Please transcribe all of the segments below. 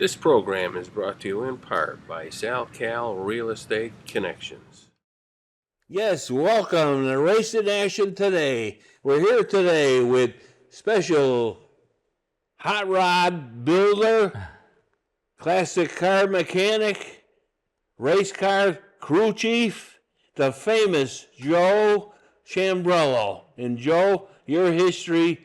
This program is brought to you in part by SalCal Real Estate Connections. Yes, welcome to Race in Action today. We're here today with special hot rod builder, classic car mechanic, race car crew chief, the famous Joe Chambrello. And Joe, your history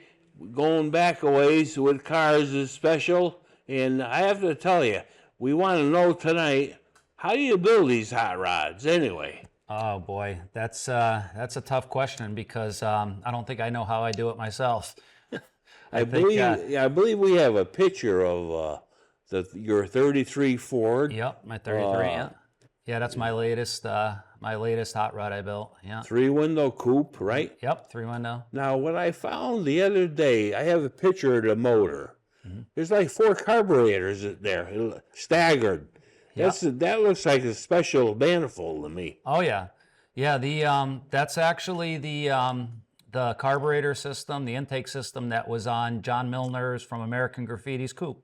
going back a ways with cars is special. And I have to tell you, we want to know tonight, how do you build these hot rods anyway? Oh boy, that's a tough question because I don't think I know how I do it myself. I believe we have a picture of your 33 Ford. Yep, my 33. Yeah, that's my latest hot rod I built. Yeah, 3-window coupe, right? Yep, 3-window. Now, what I found the other day, I have a picture of the motor. There's like 4 carburetors there, staggered. Yep. That looks like a special manifold to me. Oh yeah, yeah. That's actually the carburetor system, the intake system that was on John Milner's from American Graffiti's coupe.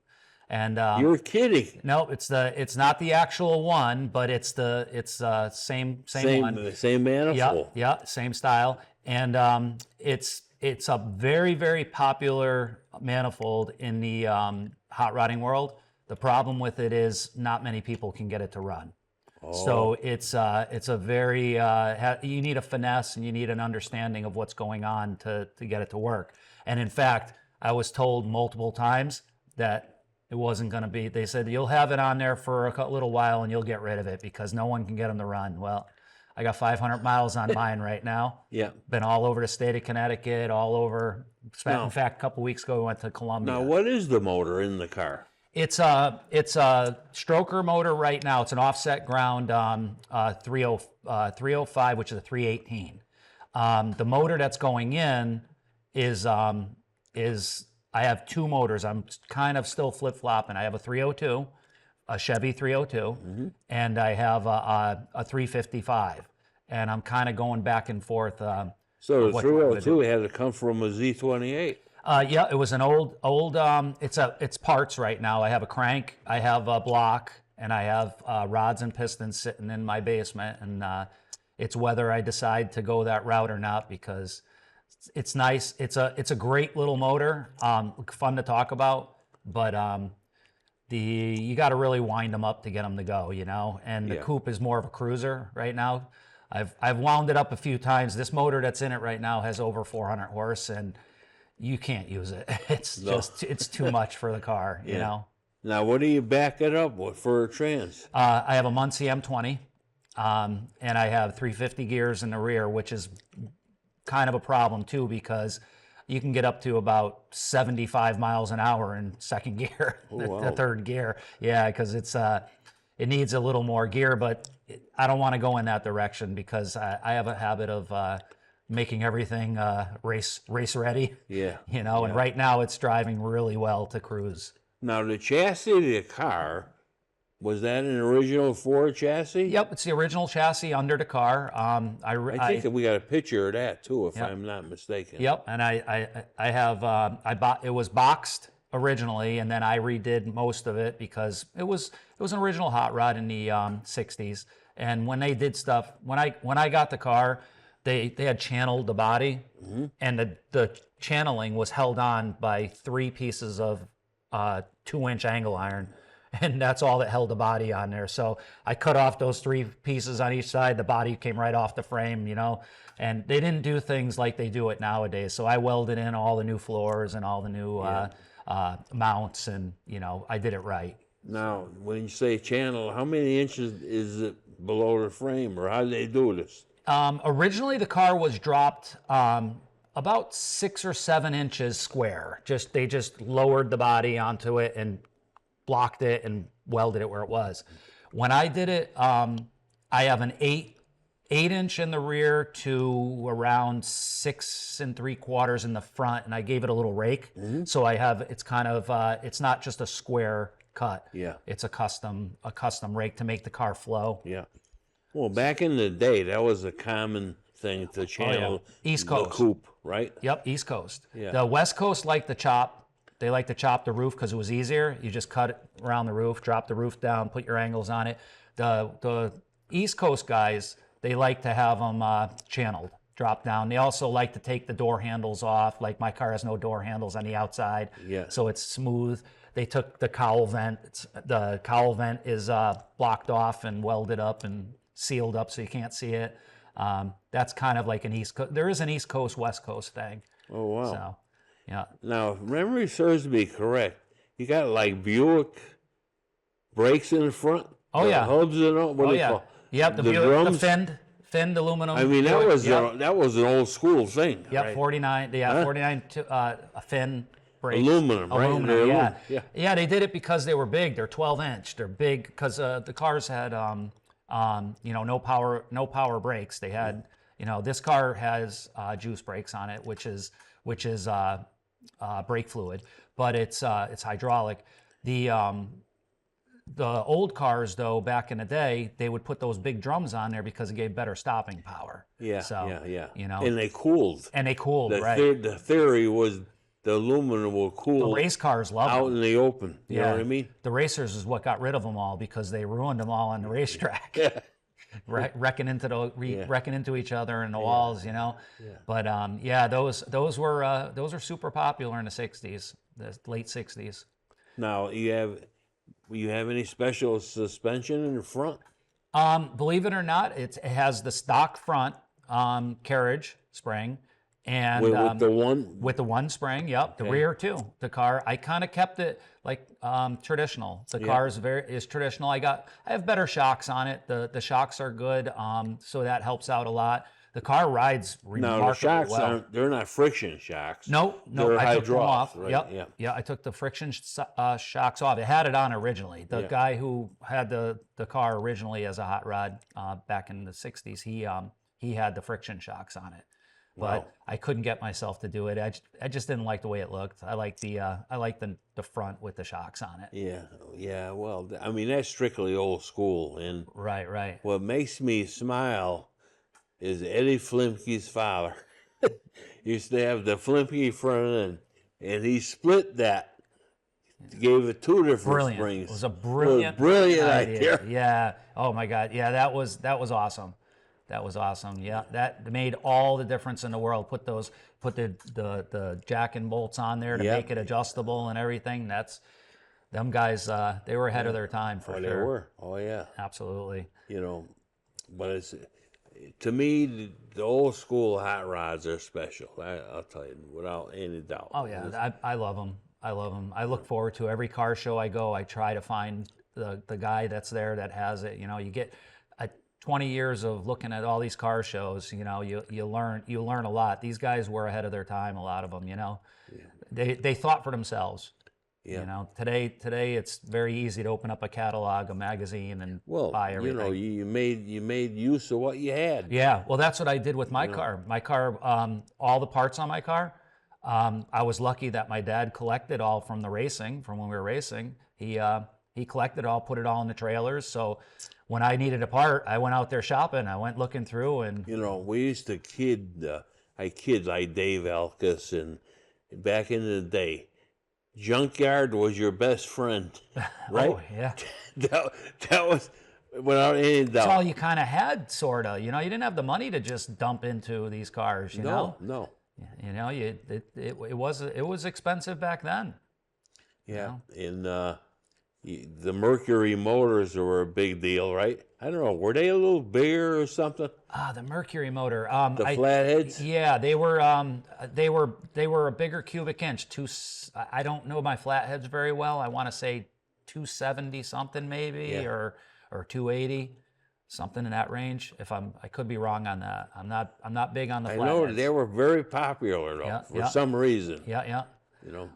And you're kidding? No, it's not the actual one, but it's same one. The same manifold. Yeah, same style, and it's a very, very popular manifold in the hot rodding world. The problem with it is not many people can get it to run. Oh. So it's a very you need a finesse and you need an understanding of what's going on to get it to work. And in fact, I was told multiple times that it wasn't going to be. They said you'll have it on there for a little while and you'll get rid of it because no one can get them to run. Well, I got 500 miles on mine right now. Yeah. Been all over the state of Connecticut, all over. In fact, a couple weeks ago, we went to Columbia. Now, what is the motor in the car? It's a stroker motor right now. It's an offset ground 305, which is a 318. The motor that's going in is I have 2 motors. I'm kind of still flip-flopping. I have a 302. A Chevy 302, and I have a 355, and I'm kind of going back and forth. So the 302 had to come from a Z28. Yeah, it was an old. It's parts right now. I have a crank, I have a block, and I have rods and pistons sitting in my basement, and it's whether I decide to go that route or not because it's nice. It's a great little motor, fun to talk about, but you got to really wind them up to get them to go, you know. And the coupe is more of a cruiser right now. I've wound it up a few times. This motor that's in it right now has over 400 horse, and you can't use it. It's too much for the car, you know. Now, what do you back it up with for a trans? I have a Muncie M20, and I have 350 gears in the rear, which is kind of a problem too because you can get up to about 75 miles an hour in second gear, the third gear. Yeah, because it needs a little more gear, but I don't want to go in that direction because I have a habit of making everything race ready. Yeah. You know, and right now it's driving really well to cruise. Now, the chassis of the car, was that an original Ford chassis? Yep, it's the original chassis under the car. I think that we got a picture of that too, if I'm not mistaken. Yep, and I bought it was boxed originally, and then I redid most of it because it was an original hot rod in the 60s. And when they did stuff, when I got the car, they had channeled the body, and the channeling was held on by 3 pieces of 2-inch angle iron. And that's all that held the body on there. So I cut off those 3 pieces on each side. The body came right off the frame, you know. And they didn't do things like they do it nowadays. So I welded in all the new floors and all the new mounts, and, you know, I did it right. Now, when you say channel, how many inches is it below the frame, or how did they do this? Originally, the car was dropped about 6 or 7 inches square. They just lowered the body onto it and blocked it and welded it where it was. When I did it, I have an 8-inch in the rear to around 6 3/4 in the front, and I gave it a little rake. So it's kind of it's not just a square cut. Yeah. It's a custom rake to make the car flow. Yeah. Well, back in the day, that was a common thing to channel East Coast. the coupe, right? Yep, East Coast. Yeah. The West Coast liked the chop. They like to chop the roof because it was easier. You just cut it around the roof, drop the roof down, put your angles on it. The East Coast guys, they like to have them channeled, drop down. They also like to take the door handles off. Like my car has no door handles on the outside, so it's smooth. They took the cowl vent. The cowl vent is blocked off and welded up and sealed up so you can't see it. That's kind of like an East Coast. There is an East Coast, West Coast thing. Oh, wow. So, yeah. Now, if memory serves me correct, you got like Buick brakes in the front. Oh, yeah. Hubs and all. What do you call? Yep, the Buick, drums. the finned aluminum. I mean, that Buick, was that was an old school thing. Yep, right? 49. Yeah, 49 a fin brakes. Aluminum, right? Aluminum, yeah. Yeah. Yeah, they did it because they were big. They're 12-inch. They're big because the cars had no power brakes. They had, this car has juice brakes on it, which is brake fluid, but it's hydraulic. The old cars, though, back in the day, they would put those big drums on there because it gave better stopping power. Yeah, So, yeah. You know, And they cooled. right? The theory was the aluminum will cool The race cars love out them. in the open. You know what I mean? The racers is what got rid of them all because they ruined them all on the racetrack. Yeah. Wrecking into each other in the walls, Yeah. But those were super popular in the '60s, the late '60s. Now you have any special suspension in the front? Believe it or not, it has the stock front carriage spring, and with the one spring. Yep, the rear too. The car, I kind of kept it like traditional. The car is traditional. I have better shocks on it. The shocks are good, so that helps out a lot. The car rides remarkably Now the shocks well. they're not friction shocks. No, they're I took them off. right? Yep. Yeah, I took the friction shocks off. It had it on originally. The guy who had the car originally as a hot rod back in the '60s, he had the friction shocks on it. But I couldn't get myself to do it. I just didn't like the way it looked. I like the front with the shocks on it. Yeah. Well, I mean that's strictly old school, and Right. what makes me smile is Eddie Flimke's father used to have the Flimke front end, and he split that, gave it two different springs. It was a brilliant idea. Yeah. Oh my God. Yeah, that was awesome. That was awesome. Yeah, that made all the difference in the world. Put the jack and bolts on there to make it adjustable and everything. Them guys. They were ahead of their time for sure. They were. Oh yeah. Absolutely. But it's. To me, the old school hot rods are special. I'll tell you without any doubt. Oh yeah, I love them. I look forward to every car show I go. I try to find the guy that's there that has it. You get 20 years of looking at all these car shows. You learn a lot. These guys were ahead of their time. A lot of them. They thought for themselves. Yeah. Today it's very easy to open up a catalog, a magazine, and buy everything. You made use of what you had. Yeah, well, that's what I did with my car. My car, all the parts on my car, I was lucky that my dad collected all from the racing, from when we were racing. He collected all, put it all in the trailers. So when I needed a part, I went out there shopping. I went looking through, and we used to kid like Dave Alkus, and back in the day. Junkyard was your best friend, right? Oh, yeah. that was without any doubt. That's all you kind of had, sort of. You didn't have the money to just dump into these cars. No. It was expensive back then. Yeah, and the Mercury motors were a big deal, right? I don't know, were they a little bigger or something? The Mercury motor. The flatheads. Yeah, they were a bigger cubic inch. I don't know my flatheads very well. I want to say 270 something maybe, or 280, something in that range. I could be wrong on that. I'm not big on the flatheads. I know they were very popular though for some reason. Yeah.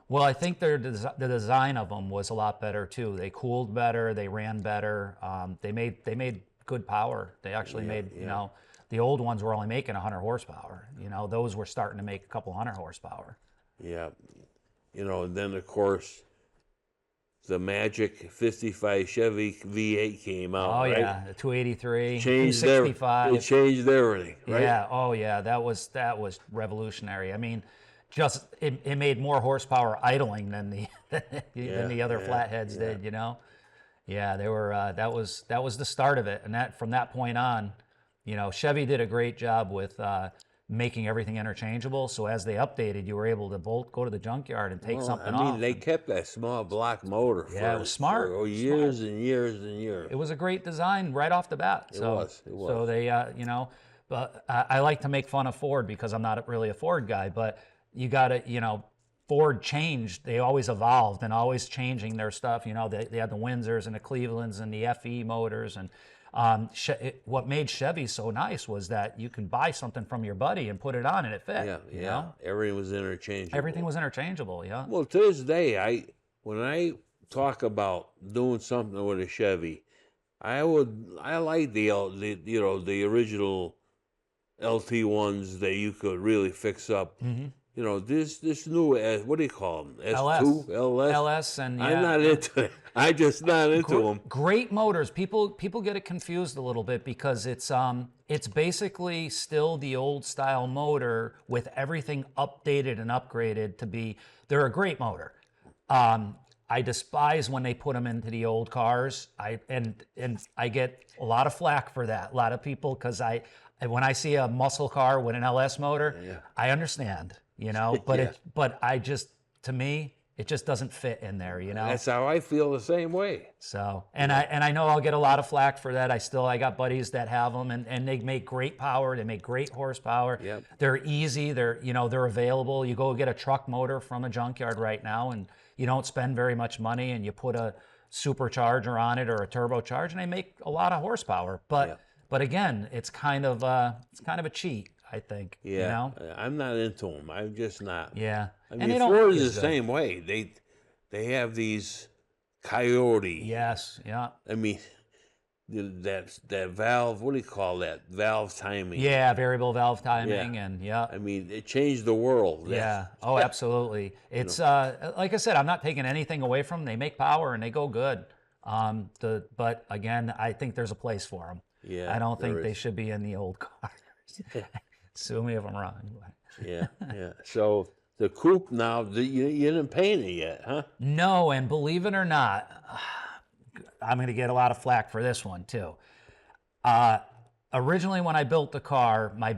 Well, I think the design of them was a lot better too. They cooled better. They ran better. They made good power. They actually made the old ones were only making 100 horsepower. Those were starting to make a couple 100 horsepower. Yeah. Then of course the magic 55 Chevy V8 came out. Oh right? yeah, the 283, changed 265. It changed everything, right? Yeah. Oh yeah, that was revolutionary. I mean, just it made more horsepower idling than the than the other flatheads did. You know, yeah, they were that was the start of it, and that from that point on, you know, Chevy did a great job with making everything interchangeable. So as they updated, you were able to go to the junkyard and take something off. I mean, they kept that small block motor it was smart. for years and years and years. It was a great design right off the bat. It was. So they, you know, but I like to make fun of Ford because I'm not really a Ford guy, but you got to, you know, Ford changed. They always evolved and always changing their stuff. You know, they had the Windsors and the Clevelands and the FE motors. And what made Chevy so nice was that you can buy something from your buddy and put it on and it fit. Yeah, you know? Everything was interchangeable. Everything was interchangeable, yeah. Well, to this day, when I talk about doing something with a Chevy, I like the original LT ones that you could really fix up. Mm-hmm. You know, this new, what do you call them? LS. LS? LS, and yeah. I'm not into it. I'm just not into them. Great motors. People get it confused a little bit because it's basically still the old style motor with everything updated and upgraded to be. They're a great motor. I despise when they put them into the old cars. And I get a lot of flack for that. A lot of people, because when I see a muscle car with an LS motor, I understand. You know, but but to me, it just doesn't fit in there, you know. That's how I feel the same way. So, and I know I'll get a lot of flack for that. I got buddies that have them, and they make great power. They make great horsepower. Yep. They're easy. They're available. You go get a truck motor from a junkyard right now, and you don't spend very much money, and you put a supercharger on it or a turbocharger, and they make a lot of horsepower. But again, it's kind of a cheat. I think. Yeah. You know? I'm not into them. I'm just not. Yeah. I mean, Ford is the same way. They have these Coyote. Yes. Yeah. I mean, that valve. What do you call that? Valve timing. Yeah, variable valve timing, and I mean, it changed the world. Yeah. Oh, absolutely. It's like I said, I'm not taking anything away from them. They make power and they go good. But again, I think there's a place for them. Yeah. I don't think they should be in the old cars. Sue me if I'm wrong. Yeah. So the coupe now, you didn't paint it yet, huh? No, and believe it or not, I'm going to get a lot of flack for this one too. Originally, when I built the car, my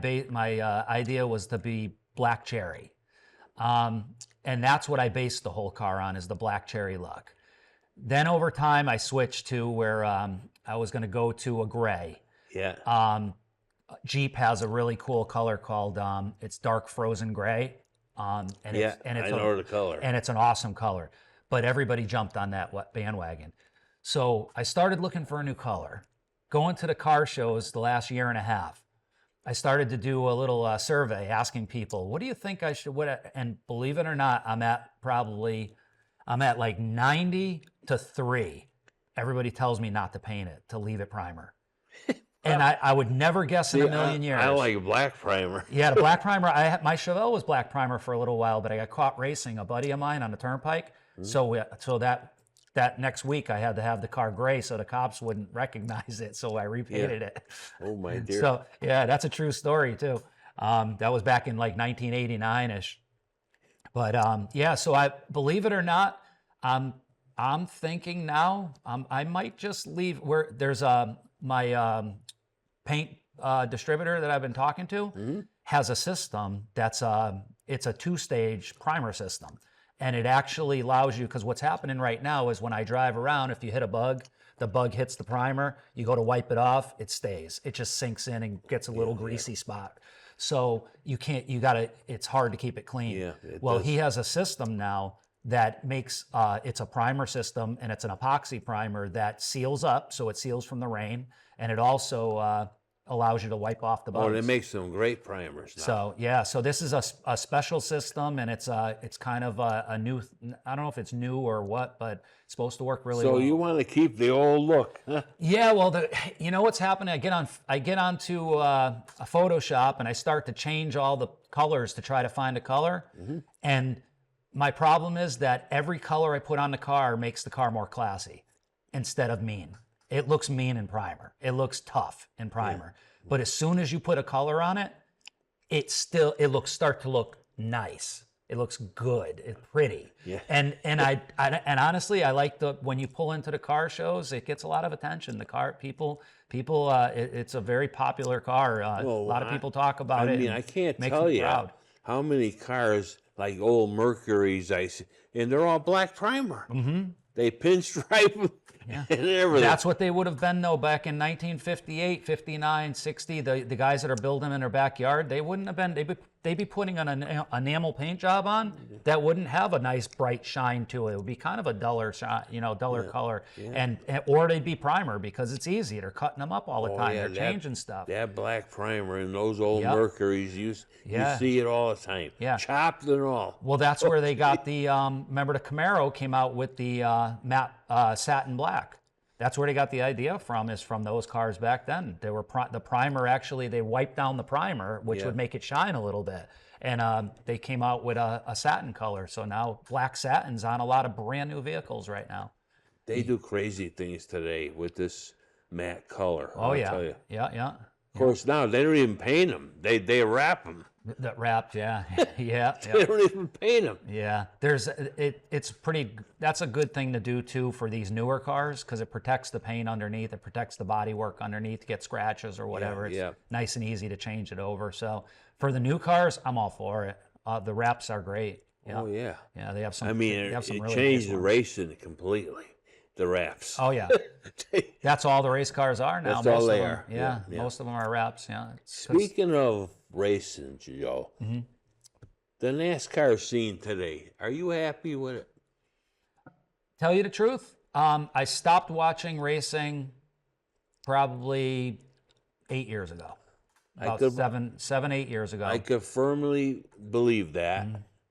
idea was to be black cherry, and that's what I based the whole car on, is the black cherry look. Then over time, I switched to where I was going to go to a gray. Yeah. Jeep has a really cool color called it's dark frozen gray. I know the color. And it's an awesome color. But everybody jumped on that bandwagon. So I started looking for a new color. Going to the car shows the last year and a half, I started to do a little survey asking people, what do you think I should, and believe it or not, I'm at like 90 to 3. Everybody tells me not to paint it, to leave it primer. And I would never guess in a million years. I like black primer. Yeah, the black primer. My Chevelle was black primer for a little while, but I got caught racing a buddy of mine on the turnpike. Mm-hmm. So that next week I had to have the car gray so the cops wouldn't recognize it. So I repainted it. Oh my dear. So yeah, that's a true story too. That was back in like 1989-ish. But so I believe it or not, I'm thinking now I might just leave where there's my paint distributor that I've been talking to has a system that's it's a 2-stage primer system, and it actually allows you, because what's happening right now is when I drive around, if you hit a bug, the bug hits the primer, you go to wipe it off, it stays. It just sinks in and gets a little greasy spot. So it's hard to keep it clean. Yeah, well, he has a system now that makes it's a primer system, and it's an epoxy primer that seals up, so it seals from the rain, and it also allows you to wipe off the bugs. Oh, it makes some great primers now. So yeah, so this is a special system, and it's kind of a new. I don't know if it's new or what, but it's supposed to work really well. So you want to keep the old look, huh? Yeah, well, you know what's happening? I get onto a Photoshop, and I start to change all the colors to try to find a color, and my problem is that every color I put on the car makes the car more classy instead of mean. It looks mean in primer. It looks tough in primer. Yeah. But as soon as you put a color on it, it start to look nice. It looks good. It's pretty. Yeah. And honestly, I like when you pull into the car shows, it gets a lot of attention. The car people it's a very popular car. A lot of people talk about it. I mean, I can't makes tell me you proud. how many cars like old Mercuries I see, and they're all black primer. Mm-hmm. They pinstripe them and everything. That's what they would have been, though, back in 1958, 59, 60. The guys that are building them in their backyard, they wouldn't have been. They'd be putting an enamel paint job on that wouldn't have a nice bright shine to it. It would be kind of a duller shine, duller color, and or they'd be primer because it's easy. They're cutting them up all the time. They're changing stuff. That black primer in those old Mercuries, you see it all the time. Yeah. Chopped and all. Well, that's where they got the. Remember, the Camaro came out with the matte satin black. That's where they got the idea from, is from those cars back then. They were the primer, actually, they wiped down the primer, which would make it shine a little bit. And they came out with a satin color. So now black satin's on a lot of brand new vehicles right now. They do crazy things today with this matte color. Oh, I'll tell you. Yeah. Of course, now they don't even paint them. They wrap them. That wrapped, yeah. They don't even paint them. Yeah, it's pretty. That's a good thing to do too for these newer cars, because it protects the paint underneath, it protects the bodywork underneath, get scratches or whatever. It's nice and easy to change it over. So for the new cars, I'm all for it. The wraps are great. Oh yeah. Yeah, they have some. I mean, they have some it really changed nice the ones. racing completely. The wraps. Oh yeah, that's all the race cars are now. That's all they them, are. Yeah, Yeah. most of them are wraps. Yeah. Speaking of racing, Joe, the NASCAR scene today, are you happy with it? Tell you the truth, I stopped watching racing probably 8 years ago. About 8 years ago. I could firmly believe that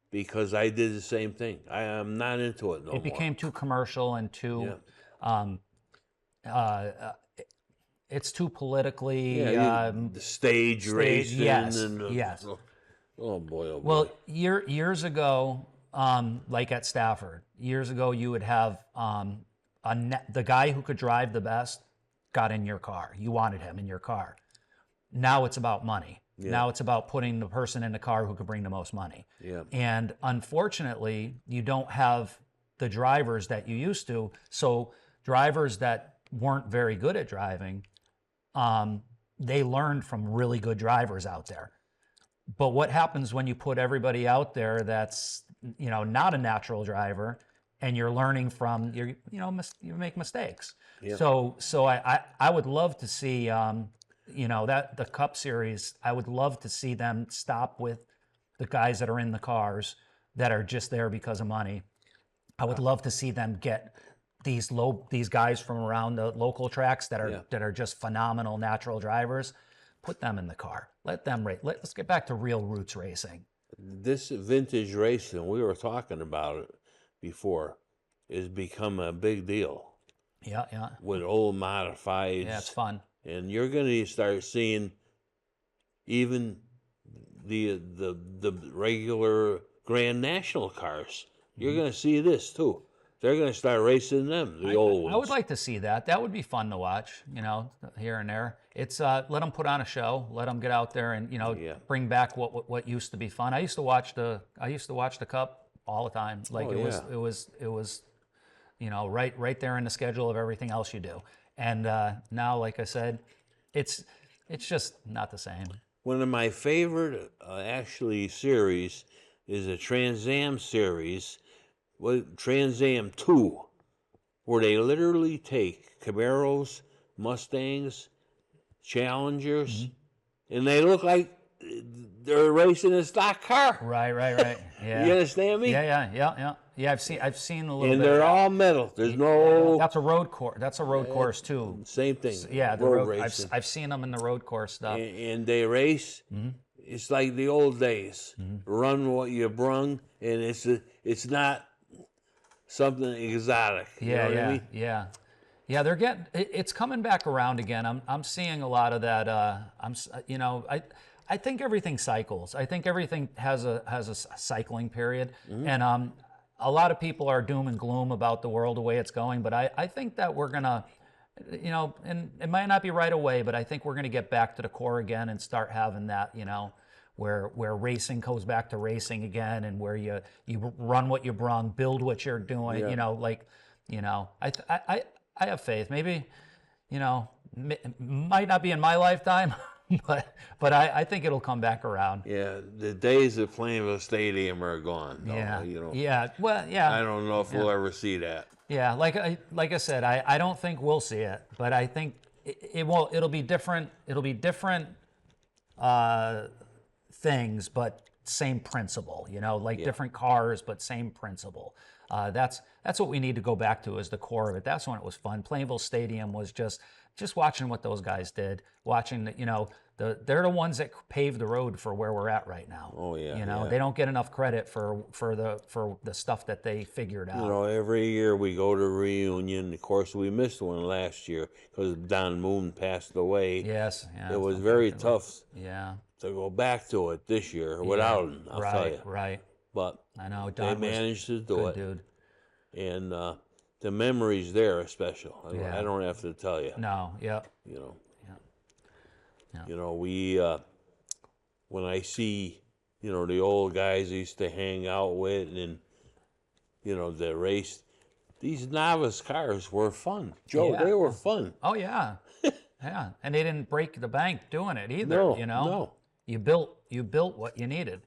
because I did the same thing. I am not into it no more. It became too commercial and too, it's too politically. The stage racing. Yes, and yes. Oh boy, oh boy. Well, years ago, like at Stafford, years ago, you would have the guy who could drive the best got in your car. You wanted him in your car. Now it's about money. Yeah. Now it's about putting the person in the car who could bring the most money. Yeah. And unfortunately, you don't have the drivers that you used to. So drivers that weren't very good at driving, they learned from really good drivers out there. But what happens when you put everybody out there that's, not a natural driver, and you're learning from you make mistakes. Yeah. So I would love to see that the Cup Series, I would love to see them stop with the guys that are in the cars that are just there because of money. I would love to see them get these guys from around the local tracks that are just phenomenal natural drivers. Put them in the car. Let them race. Let's get back to real roots racing. This vintage racing, we were talking about it before, has become a big deal. Yeah. With old modifieds. Yeah, it's fun. And you're going to start seeing even the regular Grand National cars. You're going to see this too. They're going to start racing them, the old ones. I would like to see that. That would be fun to watch, here and there. It's let them put on a show, let them get out there and bring back what used to be fun. I used to watch the Cup all the time. Like it was right there in the schedule of everything else you do. And now, like I said, it's just not the same. One of my favorite series is a Trans Am series, Trans Am 2, where they literally take Camaros, Mustangs, Challengers, and they look like they're racing a stock car. Right. Yeah. You understand me? Yeah. Yeah, I've seen a little bit. And they're all metal. There's no. That's a road course. That's a road course too. Same thing. Yeah, the road racing. I've seen them in the road course stuff. And they race. Mm-hmm. It's like the old days. Mm-hmm. Run what you brung, and it's not something exotic. You know what I mean? Yeah. They're it's coming back around again. I'm seeing a lot of that. I think everything cycles. I think everything has a cycling period, and a lot of people are doom and gloom about the world the way it's going. But I think that we're gonna, and it might not be right away, but I think we're gonna get back to the core again and start having that, where racing goes back to racing again, and where you run what you brung, build what you're doing. Yeah. You know, like, you know, I have faith. Maybe, you know, might not be in my lifetime, but I think it'll come back around. Yeah, the days of Plainville Stadium are gone. Though, Yeah. you know. Yeah. Well, yeah. I don't know if we'll ever see that. Yeah, like I said, I don't think we'll see it, but I think it won't. It'll be different. It'll be different things, but same principle. You know, like different cars, but same principle. That's what we need to go back to as the core of it. That's when it was fun. Plainville Stadium was just watching what those guys did. Watching, you know, they're the ones that paved the road for where we're at right now. Oh yeah. You know, yeah. they don't get enough credit for the stuff that they figured out. You know, every year we go to reunion. Of course, we missed one last year because Don Moon passed away. Yes. Yeah, It was very tough Yeah. to go back to it this year without him, I'll tell you. Right. But I know. they Don was managed to do good it. dude. And the memories there are special. Yeah. I don't have to tell you. No. Yep. You know. Yeah. You know, we when I see, you know, the old guys I used to hang out with and you know, the race, these novice cars were fun. Joe, Yeah. they were fun. Oh yeah. Yeah. And they didn't break the bank doing it either. No, you know. no. You built what you needed.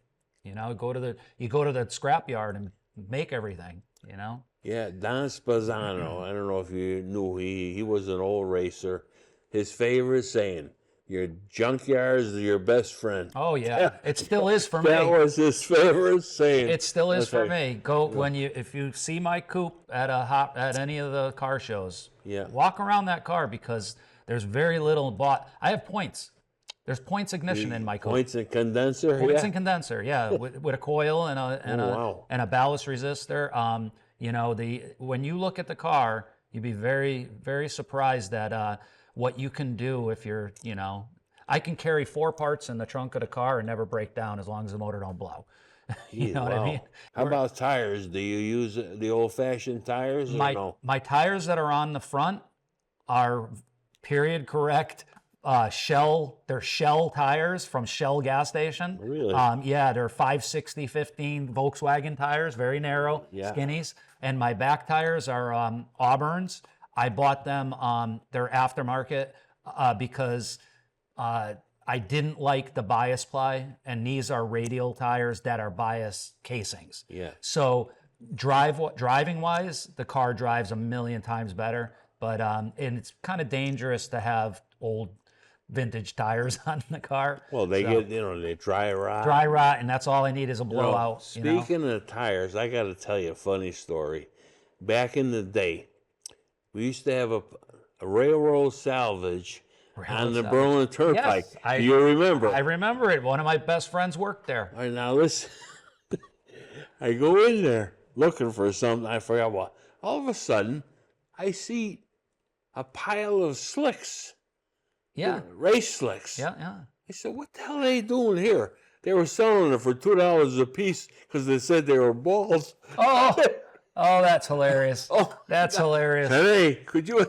You know, go to the scrapyard and make everything. You know. Yeah, Don Spazzano. I don't know if you knew he was an old racer. His favorite saying, "Your junkyard is your best friend." Oh yeah. It still is for me. That was his favorite saying. It still is That's for right. me. Go if you see my coupe at any of the car shows. Yeah. Walk around that car because there's very little bought. I have points. There's points ignition in my coupe. Points and condenser. Points yeah. and condenser, yeah, with a coil and wow. a ballast resistor. You know, when you look at the car, you'd be very, very surprised at what you can do if you're, you know, I can carry 4 parts in the trunk of the car and never break down as long as the motor don't blow. You know what I mean? How about tires? Do you use the old-fashioned tires or no? My tires that are on the front are period correct Shell. They're Shell tires from Shell gas station. Really? Yeah, they're 560/15 Volkswagen tires, very narrow, Yeah. skinnies. And my back tires are Auburns. I bought them. They're aftermarket because I didn't like the bias ply, and these are radial tires that are bias casings. Yeah. So driving wise, the car drives a million times better. But and it's kind of dangerous to have old vintage tires on the car. Well, they get, you know, they dry rot. Dry rot, and that's all I need is a blowout. Speaking of tires, I got to tell you a funny story. Back in the day, we used to have a railroad salvage on the Berlin Turnpike. Yes, Do you remember? I remember it. One of my best friends worked there. All right, now listen. I go in there looking for something. I forgot what. All of a sudden, I see a pile of slicks. Yeah. Race slicks. Yeah, yeah. I said, what the hell are they doing here? They were selling it for $2 a piece because they said they were balls. Oh, that's hilarious. Oh, That's hilarious. Today, could you?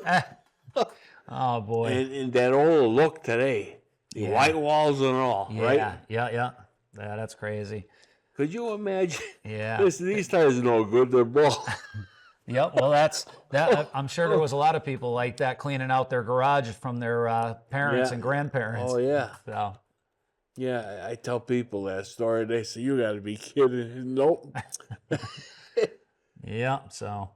Oh, boy. And that old look today, the white walls and all, Yeah, right? yeah. That's crazy. Could you imagine? Yeah. Listen, these tires are no good. They're balls. Yep. Well, that. I'm sure there was a lot of people like that cleaning out their garage from their parents Yeah. and grandparents. Oh, yeah. So. Yeah, I tell people that story. They say, you got to be kidding. Nope. Yeah. So.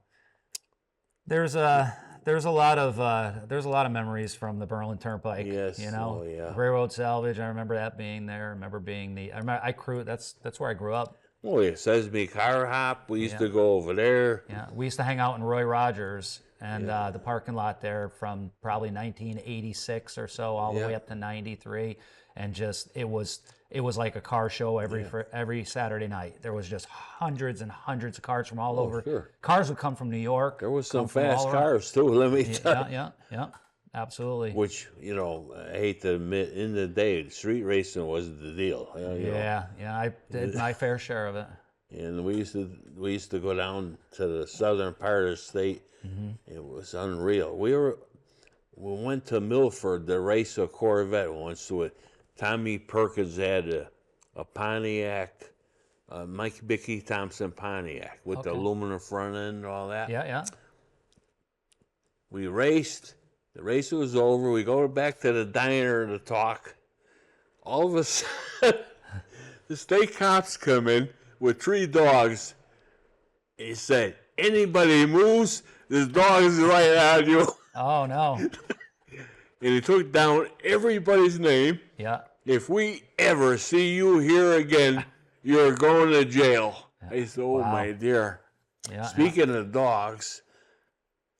There's a lot of memories from the Berlin Turnpike. Yes. You know. Oh, yeah. Railroad salvage. I remember that being there. I remember I grew. That's where I grew up. Oh, yeah. Sesame Car Hop. We used to go over there. Yeah, we used to hang out in Roy Rogers and the parking lot there from probably 1986 or so all the way up to 93, and just it was like a car show every Saturday night. There was just hundreds and hundreds of cars from all over. Sure. Cars would come from New York. There was some come from fast all around. cars, too, let me tell you. Yeah, absolutely. Which, you know, I hate to admit, in the day, street racing was the deal. You know. Yeah, I did my fair share of it. And we used to go down to the southern part of the state. It was unreal. We went to Milford to race a Corvette once with Tommy Perkins had a Pontiac, Mike Bickey Thompson Pontiac with the Okay. aluminum front end and all that. Yeah, yeah. We raced. The race was over. We go back to the diner to talk. All of a sudden, the state cops come in with 3 dogs. He said, anybody moves, this dog is right on you. Oh, no. And he took down everybody's name. Yeah. If we ever see you here again, you're going to jail. I said, oh, Wow. my dear. Yeah. Speaking of dogs,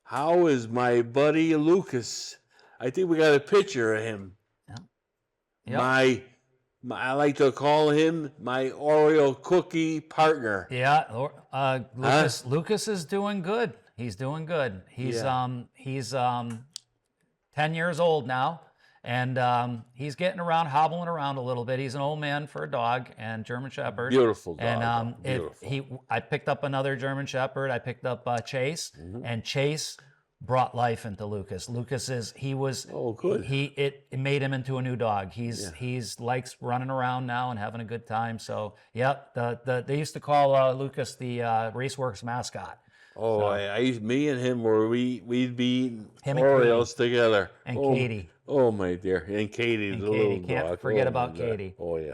how is my buddy Lucas? I think we got a picture of him. Yep. My I like to call him my Oreo cookie partner. Yeah, Lucas is doing good. He's doing good. He's 10 years old now, and he's getting around, hobbling around a little bit. He's an old man for a dog and German Shepherd. Beautiful dog. And beautiful. I picked up another German Shepherd. I picked up Chase, and Chase brought life into Lucas. Oh, good. It made him into a new dog. He's likes running around now and having a good time. So yep, they used to call Lucas the Raceworks mascot. Oh, so, me and him we'd be eating him Oreos together. And Katie. Oh my dear, and Katie, the little dog. Can't forget about Katie. Oh yeah.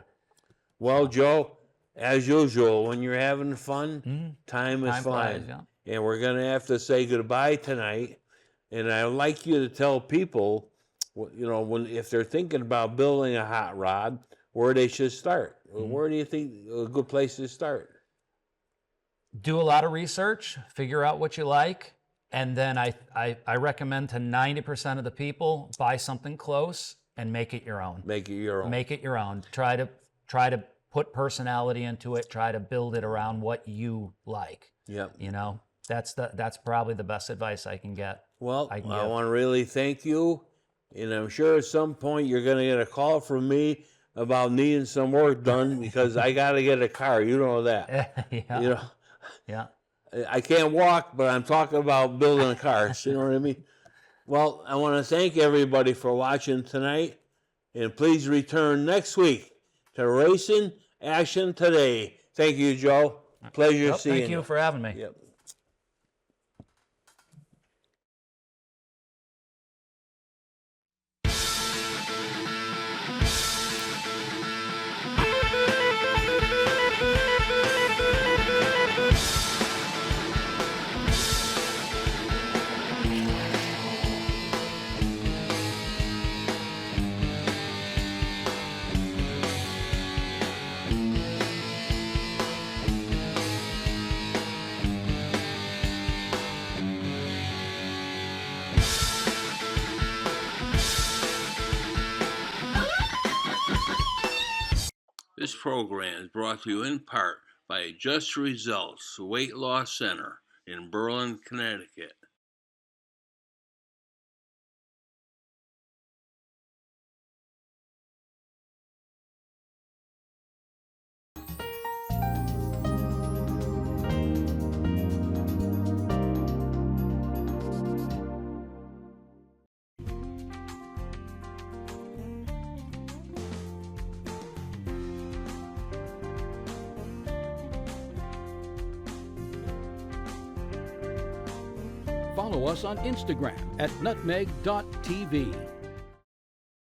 Well, Joe, as usual, when you're having fun, time is flying. Flies, yeah. And we're going to have to say goodbye tonight. And I'd like you to tell people, if they're thinking about building a hot rod, where they should start. Where do you think a good place to start? Do a lot of research, figure out what you like, and then I recommend to 90% of the people, buy something close and make it your own. Make it your own. Make it your own. Try to put personality into it. Try to build it around what you like. Yep. That's probably the best advice I can get. Well, I want to really thank you, and I'm sure at some point you're going to get a call from me about needing some work done because I got to get a car. You know that. Yeah. Yeah. I can't walk, but I'm talking about building cars. You know what I mean? Well, I want to thank everybody for watching tonight, and please return next week to Racing Action Today. Thank you, Joe. Pleasure seeing you. Thank you for having me. Yep. This program is brought to you in part by Just Results Weight Loss Center in Berlin, Connecticut. Follow us on Instagram at nutmeg.tv.